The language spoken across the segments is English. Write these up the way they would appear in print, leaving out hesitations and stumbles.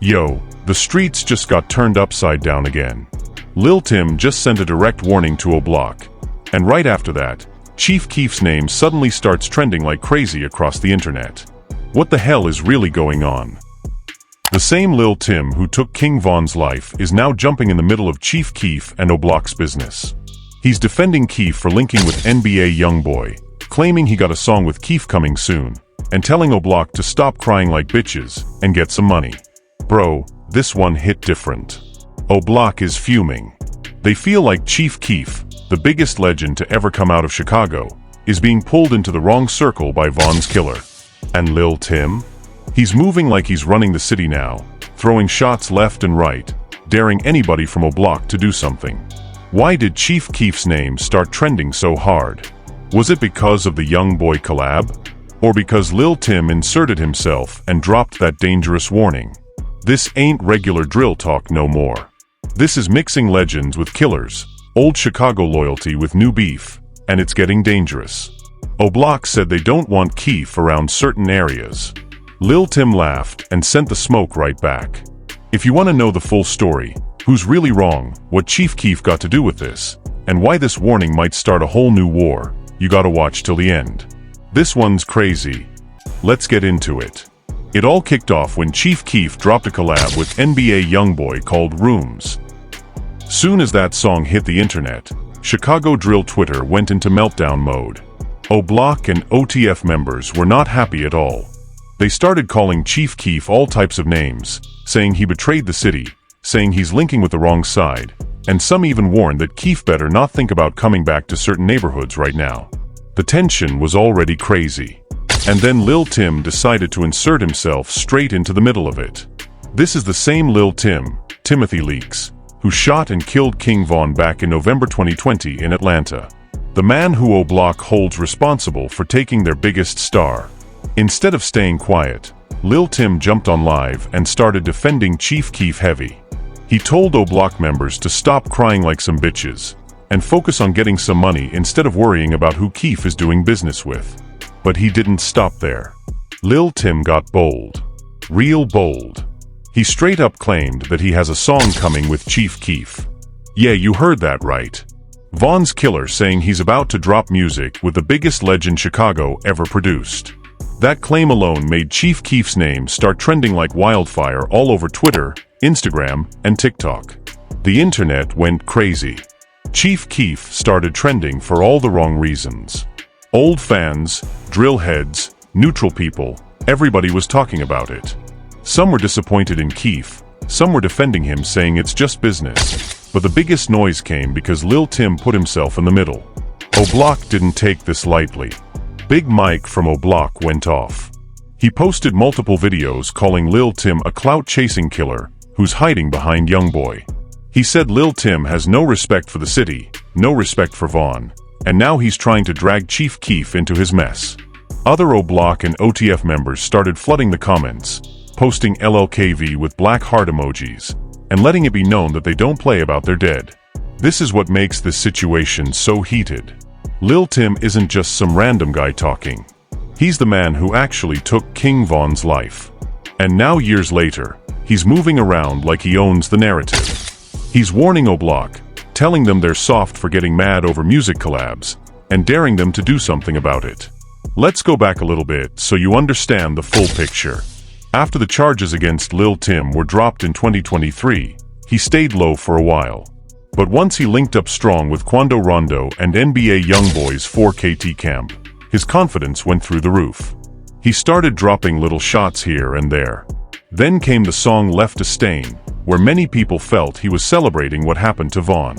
Yo, the streets just got turned upside down again. Lil Tim just sent a direct warning to OBlock. And right after that, Chief Keef's name suddenly starts trending like crazy across the internet. What the hell is really going on? The same Lil Tim who took King Von's life is now jumping in the middle of Chief Keef and OBlock's business. He's defending Keef for linking with NBA YoungBoy, claiming he got a song with Keef coming soon, and telling OBlock to stop crying like bitches and get some money. Bro, this one hit different. OBlock is fuming. They feel like Chief Keef, the biggest legend to ever come out of Chicago, is being pulled into the wrong circle by Von's killer. And Lil Tim? He's moving like he's running the city now, throwing shots left and right, daring anybody from OBlock to do something. Why did Chief Keef's name start trending so hard? Was it because of the YoungBoy collab? Or because Lil Tim inserted himself and dropped that dangerous warning? This ain't regular drill talk no more. This is mixing legends with killers, old Chicago loyalty with new beef, and it's getting dangerous. OBlock said they don't want Keef around certain areas. Lil Tim laughed and sent the smoke right back. If you want to know the full story, who's really wrong, what Chief Keef got to do with this, and why this warning might start a whole new war, you gotta watch till the end. This one's crazy. Let's get into it. It all kicked off when Chief Keef dropped a collab with NBA YoungBoy called Rooms. Soon as that song hit the internet, Chicago drill Twitter went into meltdown mode. OBlock and OTF members were not happy at all. They started calling Chief Keef all types of names, saying he betrayed the city, saying he's linking with the wrong side, and some even warned that Keef better not think about coming back to certain neighborhoods right now. The tension was already crazy. And then Lil Tim decided to insert himself straight into the middle of it. This is the same Lil Tim, Timothy Leaks, who shot and killed King Von back in November 2020 in Atlanta. The man who OBlock holds responsible for taking their biggest star. Instead of staying quiet, Lil Tim jumped on live and started defending Chief Keef heavy. He told OBlock members to stop crying like some bitches and focus on getting some money instead of worrying about who Keef is doing business with. But he didn't stop there. Lil Tim got bold. Real bold. He straight up claimed that he has a song coming with Chief Keef. Yeah, you heard that right. Von's killer saying he's about to drop music with the biggest legend Chicago ever produced. That claim alone made Chief Keef's name start trending like wildfire all over Twitter, Instagram, and TikTok. The internet went crazy. Chief Keef started trending for all the wrong reasons. Old fans, drill heads, neutral people, everybody was talking about it. Some were disappointed in Keef, some were defending him saying it's just business. But the biggest noise came because Lil Tim put himself in the middle. OBlock didn't take this lightly. Big Mike from OBlock went off. He posted multiple videos calling Lil Tim a clout-chasing killer who's hiding behind YoungBoy. He said Lil Tim has no respect for the city, no respect for Von, and now he's trying to drag Chief Keef into his mess. Other OBlock and OTF members started flooding the comments, posting LLKV with black heart emojis, and letting it be known that they don't play about their dead. This is what makes this situation so heated. Lil Tim isn't just some random guy talking. He's the man who actually took King Von's life. And now years later, he's moving around like he owns the narrative. He's warning OBlock, telling them they're soft for getting mad over music collabs, and daring them to do something about it. Let's go back a little bit so you understand the full picture. After the charges against Lil Tim were dropped in 2023, he stayed low for a while. But once he linked up strong with Quando Rondo and NBA YoungBoy's 4KT camp, his confidence went through the roof. He started dropping little shots here and there. Then came the song Left a Stain, where many people felt he was celebrating what happened to Von.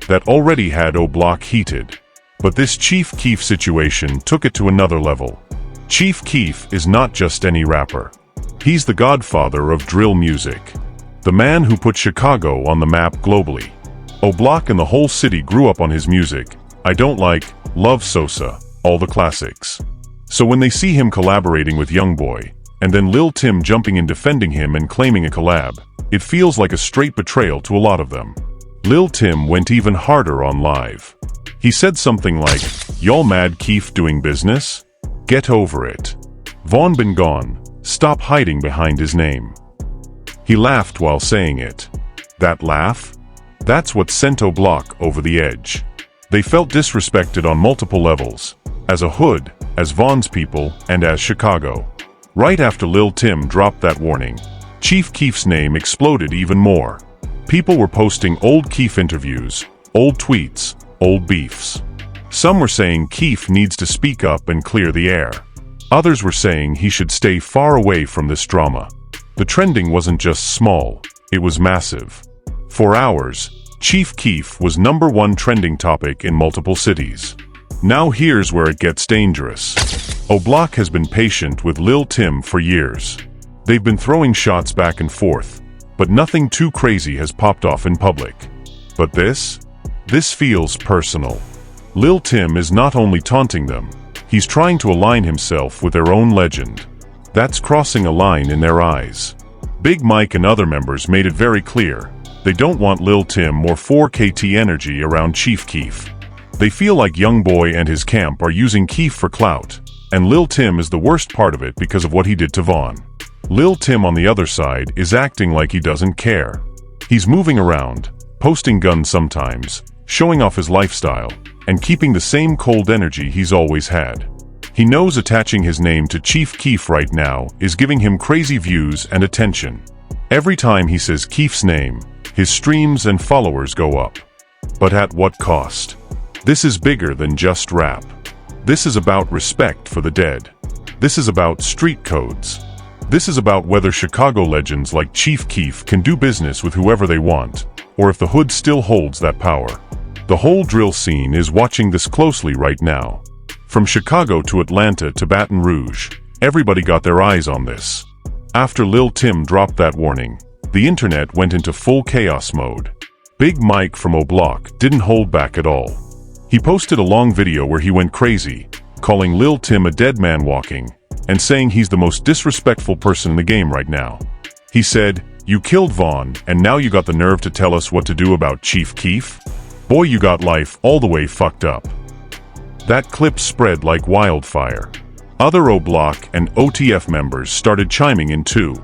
That already had OBlock heated. But this Chief Keef situation took it to another level. Chief Keef is not just any rapper. He's the godfather of drill music. The man who put Chicago on the map globally. OBlock and the whole city grew up on his music, I Don't Like, Love Sosa, all the classics. So when they see him collaborating with YoungBoy, and then Lil Tim jumping in defending him and claiming a collab, it feels like a straight betrayal to a lot of them. Lil Tim went even harder on live. He said something like, "Y'all mad Keef doing business? Get over it. Von been gone, stop hiding behind his name." He laughed while saying it. That laugh? That's what sent OBlock over the edge. They felt disrespected on multiple levels, as a hood, as Von's people, and as Chicago. Right after Lil Tim dropped that warning, Chief Keef's name exploded even more. People were posting old Keef interviews, old tweets, old beefs. Some were saying Keef needs to speak up and clear the air. Others were saying he should stay far away from this drama. The trending wasn't just small, it was massive. For hours, Chief Keef was #1 trending topic in multiple cities. Now here's where it gets dangerous. OBlock has been patient with Lil Tim for years. They've been throwing shots back and forth, but nothing too crazy has popped off in public. But this feels personal. Lil Tim is not only taunting them, he's trying to align himself with their own legend. That's crossing a line in their eyes. Big Mike and other members made it very clear. They don't want Lil Tim or 4KT energy around Chief Keef. They feel like Youngboy and his camp are using Keef for clout, and Lil Tim is the worst part of it because of what he did to Von. Lil Tim on the other side is acting like he doesn't care. He's moving around, posting guns sometimes, showing off his lifestyle, and keeping the same cold energy he's always had. He knows attaching his name to Chief Keef right now is giving him crazy views and attention. Every time he says Keef's name, his streams and followers go up. But at what cost? This is bigger than just rap. This is about respect for the dead. This is about street codes. This is about whether Chicago legends like Chief Keef can do business with whoever they want, or if the hood still holds that power. The whole drill scene is watching this closely right now. From Chicago to Atlanta to Baton Rouge, everybody got their eyes on this. After Lil Tim dropped that warning, the internet went into full chaos mode. Big Mike from OBlock didn't hold back at all. He posted a long video where he went crazy, calling Lil Tim a dead man walking, and saying he's the most disrespectful person in the game right now. He said, "You killed Von, and now you got the nerve to tell us what to do about Chief Keef? Boy, you got life all the way fucked up." That clip spread like wildfire. Other OBlock and OTF members started chiming in too.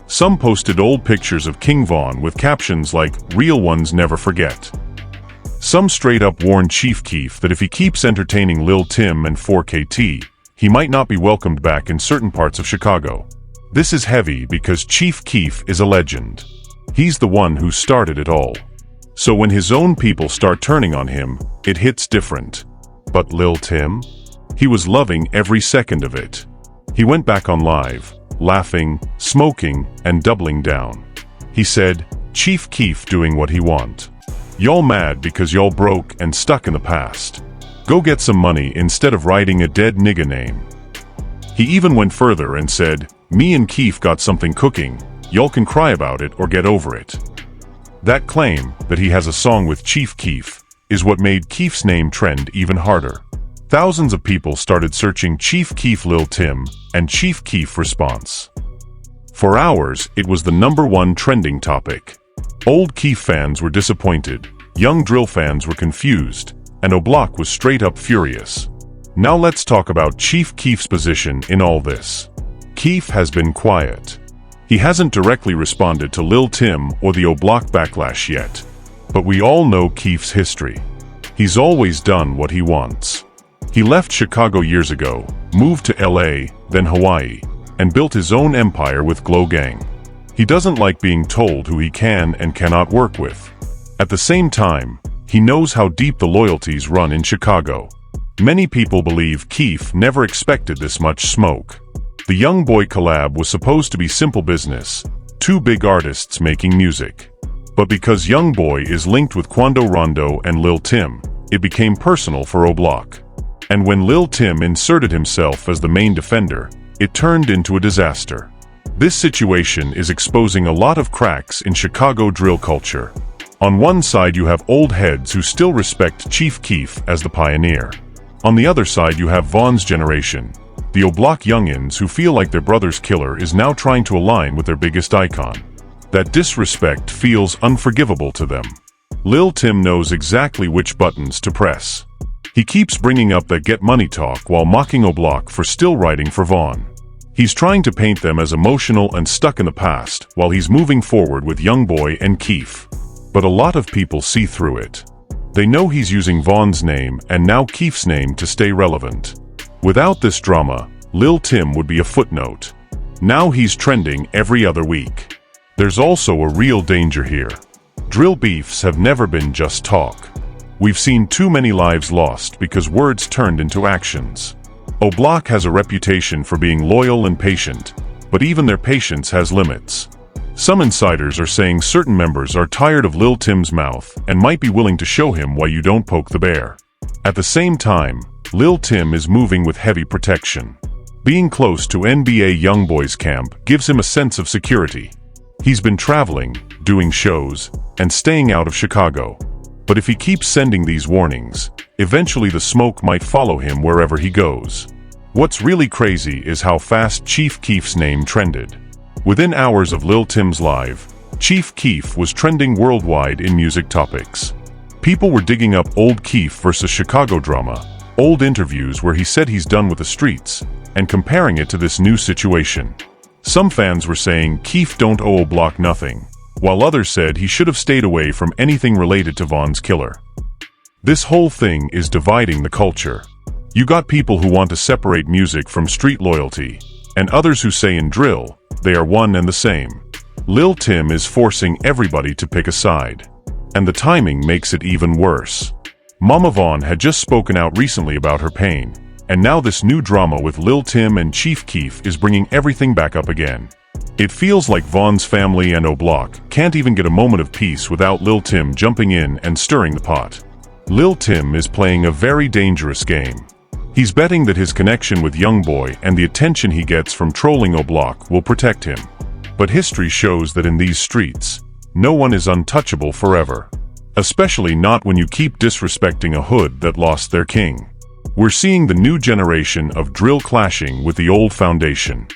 Some posted old pictures of King Von with captions like, "Real ones never forget." Some straight up warned Chief Keef that if he keeps entertaining Lil Tim and 4KT, he might not be welcomed back in certain parts of Chicago. This is heavy because Chief Keef is a legend. He's the one who started it all. So when his own people start turning on him, it hits different. But Lil Tim? He was loving every second of it. He went back on live, laughing, smoking, and doubling down. He said, "Chief Keef doing what he want. Y'all mad because y'all broke and stuck in the past. Go get some money instead of writing a dead nigga name." He even went further and said, "Me and Keef got something cooking, y'all can cry about it or get over it." That claim, that he has a song with Chief Keef, is what made Keef's name trend even harder. Thousands of people started searching Chief Keef Lil Tim and Chief Keef response. For hours, it was the #1 trending topic. Old Keef fans were disappointed, young drill fans were confused, and OBlock was straight up furious. Now let's talk about Chief Keef's position in all this. Keef has been quiet. He hasn't directly responded to Lil Tim or the OBlock backlash yet. But we all know Keef's history. He's always done what he wants. He left Chicago years ago, moved to LA, then Hawaii, and built his own empire with Glow Gang. He doesn't like being told who he can and cannot work with. At the same time, he knows how deep the loyalties run in Chicago. Many people believe Keef never expected this much smoke. The Youngboy collab was supposed to be simple business, two big artists making music. But because Youngboy is linked with Quando Rondo and Lil Tim, it became personal for OBlock. And when Lil Tim inserted himself as the main defender, it turned into a disaster. This situation is exposing a lot of cracks in Chicago drill culture. On one side you have old heads who still respect Chief Keef as the pioneer. On the other side you have Von's generation, the OBlock youngins who feel like their brother's killer is now trying to align with their biggest icon. That disrespect feels unforgivable to them. Lil Tim knows exactly which buttons to press. He keeps bringing up that get money talk while mocking OBlock for still writing for Von. He's trying to paint them as emotional and stuck in the past, while he's moving forward with Youngboy and Keef. But a lot of people see through it. They know he's using Von's name and now Keef's name to stay relevant. Without this drama, Lil Tim would be a footnote. Now he's trending every other week. There's also a real danger here. Drill beefs have never been just talk. We've seen too many lives lost because words turned into actions. OBlock has a reputation for being loyal and patient, but even their patience has limits. Some insiders are saying certain members are tired of Lil Tim's mouth and might be willing to show him why you don't poke the bear. At the same time, Lil Tim is moving with heavy protection. Being close to NBA Youngboy's camp gives him a sense of security. He's been traveling, doing shows, and staying out of Chicago. But if he keeps sending these warnings, eventually the smoke might follow him wherever he goes. What's really crazy is how fast Chief Keef's name trended. Within hours of Lil Tim's live, Chief Keef was trending worldwide in music topics. People were digging up old Keef versus Chicago drama, old interviews where he said he's done with the streets, and comparing it to this new situation. Some fans were saying Keef don't owe OBlock nothing, while others said he should have stayed away from anything related to Von's killer. This whole thing is dividing the culture. You got people who want to separate music from street loyalty, and others who say in drill, they are one and the same. Lil Tim is forcing everybody to pick a side. And the timing makes it even worse. Mama Von had just spoken out recently about her pain, and now this new drama with Lil Tim and Chief Keef is bringing everything back up again. It feels like Von's family and OBlock can't even get a moment of peace without Lil Tim jumping in and stirring the pot. Lil Tim is playing a very dangerous game. He's betting that his connection with Youngboy and the attention he gets from trolling OBlock will protect him. But history shows that in these streets, no one is untouchable forever. Especially not when you keep disrespecting a hood that lost their king. We're seeing the new generation of drill clashing with the old foundation.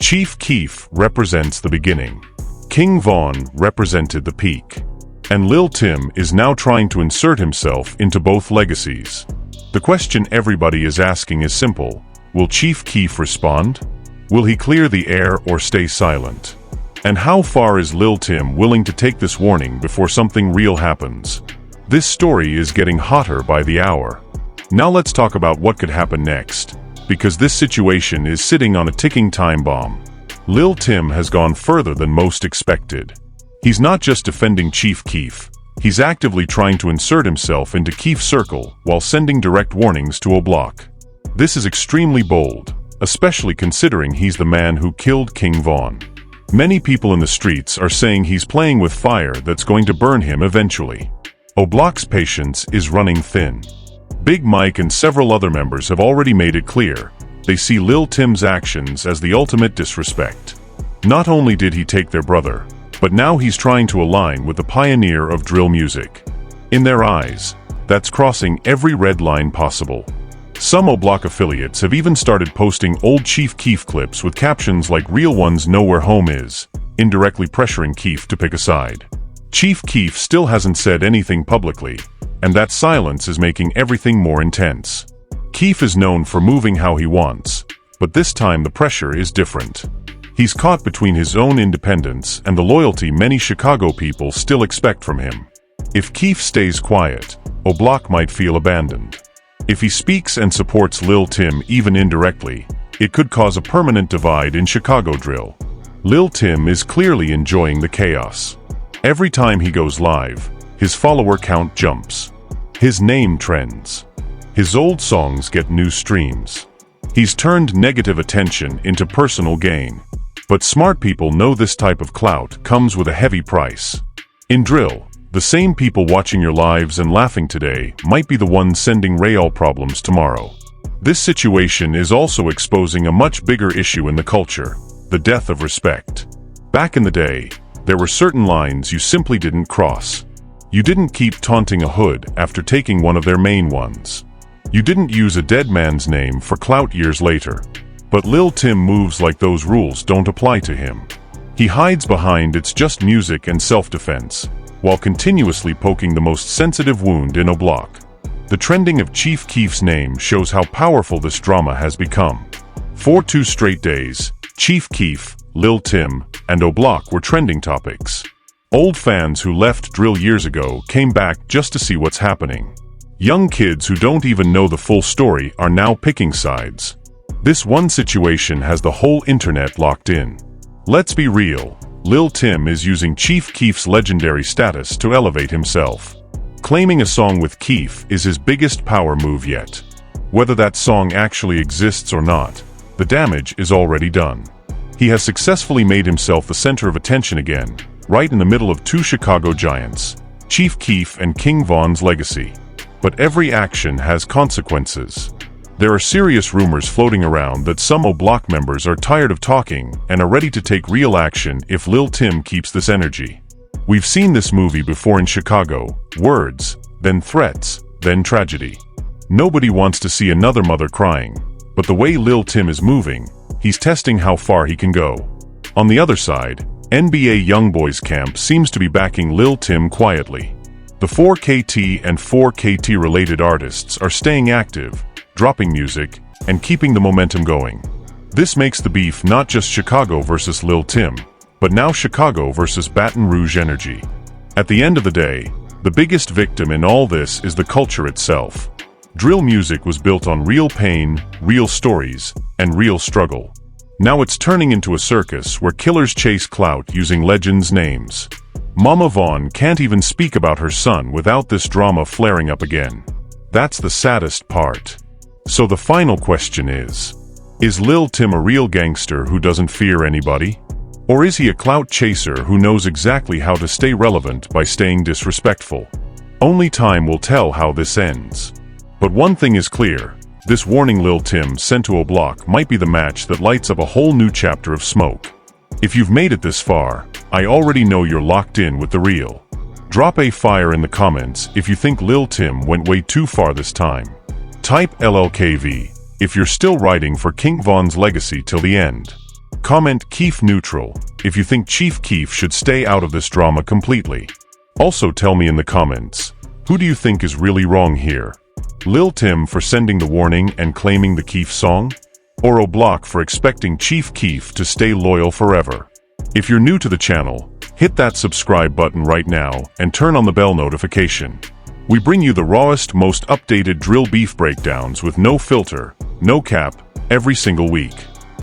Chief Keef represents the beginning. King Von represented the peak. And Lil Tim is now trying to insert himself into both legacies. The question everybody is asking is simple. Will Chief Keef respond? Will he clear the air or stay silent? And how far is Lil Tim willing to take this warning before something real happens? This story is getting hotter by the hour. Now let's talk about what could happen next, because this situation is sitting on a ticking time bomb. Lil Tim has gone further than most expected. He's not just defending Chief Keef, he's actively trying to insert himself into Keef's circle while sending direct warnings to OBlock. This is extremely bold, especially considering he's the man who killed King Von. Many people in the streets are saying he's playing with fire that's going to burn him eventually. OBlock's patience is running thin. Big Mike and several other members have already made it clear they see Lil Tim's actions as the ultimate disrespect. Not only did he take their brother, but now he's trying to align with the pioneer of drill music. In their eyes, that's crossing every red line possible. Some OBlock affiliates have even started posting old Chief Keef clips with captions like "Real ones know where home is," indirectly pressuring Keef to pick a side. Chief Keef still hasn't said anything publicly, and that silence is making everything more intense. Keef is known for moving how he wants, but this time the pressure is different. He's caught between his own independence and the loyalty many Chicago people still expect from him. If Keef stays quiet, OBlock might feel abandoned. If he speaks and supports Lil Tim even indirectly, it could cause a permanent divide in Chicago drill. Lil Tim is clearly enjoying the chaos. Every time he goes live, his follower count jumps. His name trends. His old songs get new streams. He's turned negative attention into personal gain. But smart people know this type of clout comes with a heavy price. In drill, the same people watching your lives and laughing today might be the ones sending real problems tomorrow. This situation is also exposing a much bigger issue in the culture, the death of respect. Back in the day, there were certain lines you simply didn't cross. You didn't keep taunting a hood after taking one of their main ones. You didn't use a dead man's name for clout years later. But Lil Tim moves like those rules don't apply to him. He hides behind "it's just music and self-defense," while continuously poking the most sensitive wound in OBlock. The trending of Chief Keef's name shows how powerful this drama has become. For 2 straight days, Chief Keef, Lil Tim, and OBlock were trending topics. Old fans who left drill years ago came back just to see what's happening. Young kids who don't even know the full story are now picking sides. This one situation has the whole internet locked in. Let's be real, Lil Tim is using Chief Keef's legendary status to elevate himself. Claiming a song with Keef is his biggest power move yet. Whether that song actually exists or not, the damage is already done. He has successfully made himself the center of attention again, right in the middle of two Chicago giants, Chief Keef and King Von's legacy. But every action has consequences. There are serious rumors floating around that some OBlock members are tired of talking and are ready to take real action if Lil Tim keeps this energy. We've seen this movie before in Chicago: words, then threats, then tragedy. Nobody wants to see another mother crying, but the way Lil Tim is moving, he's testing how far he can go. On the other side, NBA Youngboys camp seems to be backing Lil Tim quietly. The 4KT and 4KT related artists are staying active, dropping music, and keeping the momentum going. This makes the beef not just Chicago versus Lil Tim, but now Chicago versus Baton Rouge energy. At the end of the day, the biggest victim in all this is the culture itself. Drill music was built on real pain, real stories, and real struggle. Now it's turning into a circus where killers chase clout using legends' names. Mama Vaughn can't even speak about her son without this drama flaring up again. That's the saddest part. So the final question is Lil Tim a real gangster who doesn't fear anybody? Or is he a clout chaser who knows exactly how to stay relevant by staying disrespectful? Only time will tell how this ends. But one thing is clear, this warning Lil Tim sent to OBlock might be the match that lights up a whole new chapter of smoke. If you've made it this far, I already know you're locked in with the real. Drop a fire in the comments if you think Lil Tim went way too far this time. Type LLKV if you're still riding for King Von's legacy till the end. Comment Keef neutral if you think Chief Keef should stay out of this drama completely. Also tell me in the comments, who do you think is really wrong here? Lil Tim for sending the warning and claiming the Keef song? Or OBlock for expecting Chief Keef to stay loyal forever? If you're new to the channel, hit that subscribe button right now and turn on the bell notification. We bring you the rawest, most updated drill beef breakdowns with no filter, no cap, every single week.